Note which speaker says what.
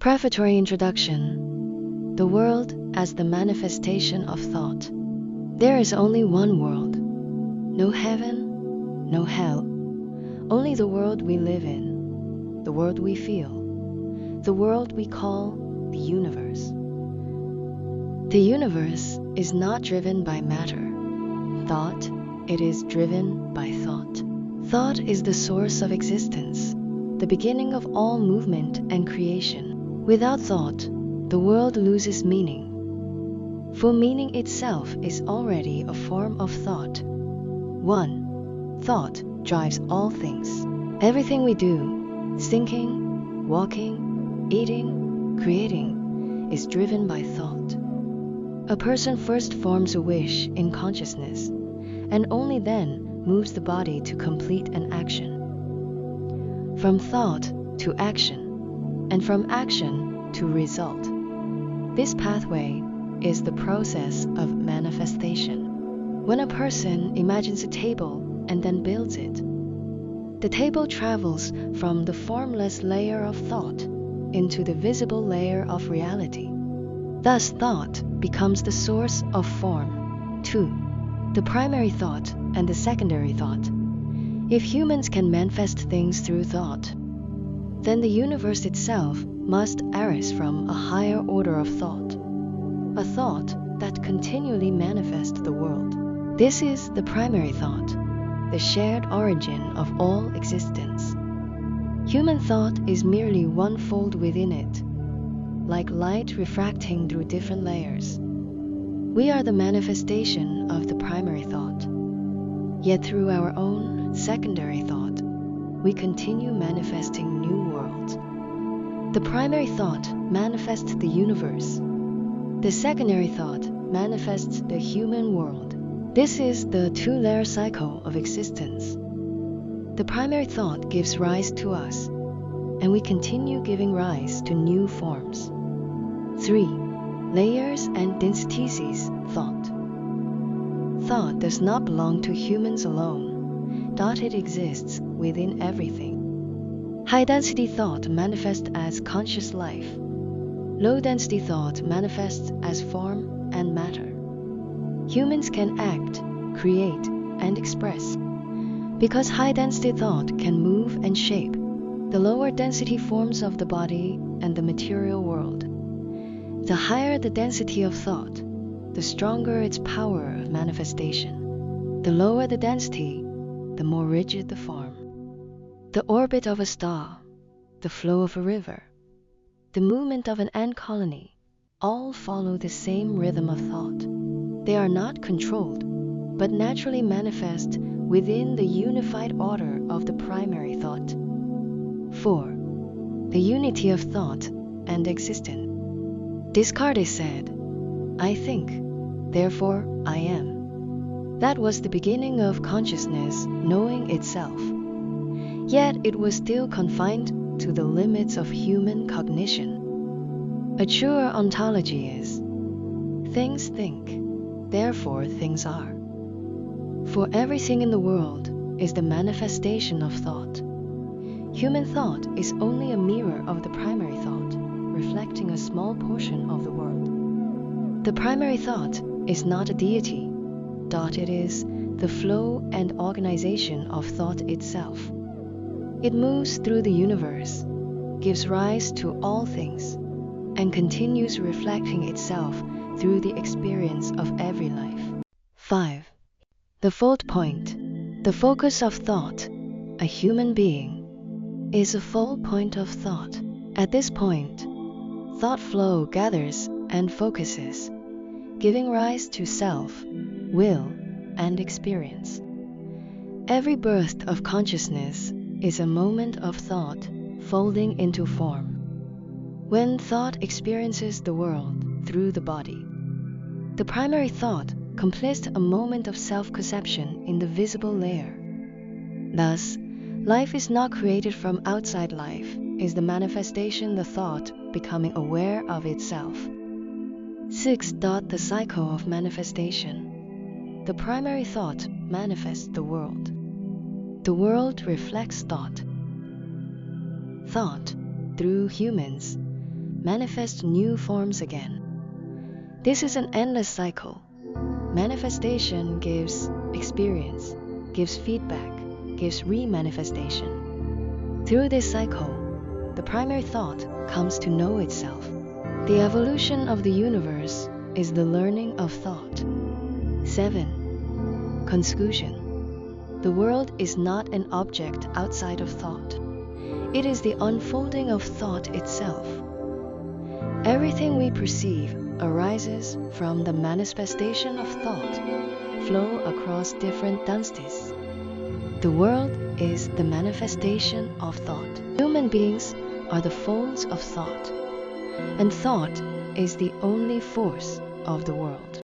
Speaker 1: Prefatory introduction. The world as the manifestation of thought. There is only one world. No heaven, no hell. Only the world we live in, the world we feel, the world we call the universe. The universe is not driven by matter, thought. It is driven by thought. Thought is the source of existence, the beginning of all movement and creation. Without thought, the world loses meaning. For meaning itself is already a form of thought. 1. Thought drives all things. Everything we do, thinking, walking, eating, creating, is driven by thought. A person first forms a wish in consciousness, and only then moves the body to complete an action. From thought to action, and from action to result. This pathway is the process of manifestation. When a person imagines a table and then builds it, the table travels from the formless layer of thought into the visible layer of reality. Thus, thought becomes the source of form. 2. The primary thought and the secondary thought. If humans can manifest things through thought, then the universe itself must arise from a higher order of thought, a thought that continually manifests the world. This is the primary thought, the shared origin of all existence. Human thought is merely one fold within it, like light refracting through different layers. We are the manifestation of the primary thought, yet through our own secondary thought, we continue manifesting new worlds. The primary thought manifests the universe. The secondary thought manifests the human world. This is the two-layer cycle of existence. The primary thought gives rise to us, and we continue giving rise to new forms. 3. Layers and densities. Thought. Thought does not belong to humans alone. It exists within everything. High-density thought manifests as conscious life. Low-density thought manifests as form and matter. Humans can act, create, and express. Because high-density thought can move and shape the lower-density forms of the body and the material world. The higher the density of thought, the stronger its power of manifestation. The lower the density, the more rigid the form. The orbit of a star, the flow of a river, the movement of an ant colony, all follow the same rhythm of thought. They are not controlled, but naturally manifest within the unified order of the primary thought. 4. The unity of thought and existence. Descartes said, "I think, therefore I am." That was the beginning of consciousness knowing itself. Yet it was still confined to the limits of human cognition. A truer ontology is, things think, therefore things are. For everything in the world is the manifestation of thought. Human thought is only a mirror of the primary thought, reflecting a small portion of the world. The primary thought is not a deity. It is the flow and organization of thought itself. It moves through the universe, gives rise to all things, and continues reflecting itself through the experience of every life. 5. The fold point, the focus of thought. A human being is a fold point of thought. At this point, thought flow gathers and focuses, giving rise to self, will, and experience. Every burst of consciousness is a moment of thought folding into form. When thought experiences the world through the body, the primary thought completes a moment of self-conception in the visible layer. Thus, life is not created from outside life, is the manifestation the thought becoming aware of itself. 6. The cycle of manifestation. The primary thought manifests the world. The world reflects thought. Thought, through humans, manifest new forms again. This is an endless cycle. Manifestation gives experience, gives feedback, gives re-manifestation. Through this cycle, the primary thought comes to know itself. The evolution of the universe is the learning of thought. 7. Conclusion. The world is not an object outside of thought. It is the unfolding of thought itself. Everything we perceive arises from the manifestation of thought, flow across different densities. The world is the manifestation of thought. Human beings are the folds of thought, and thought is the only force of the world.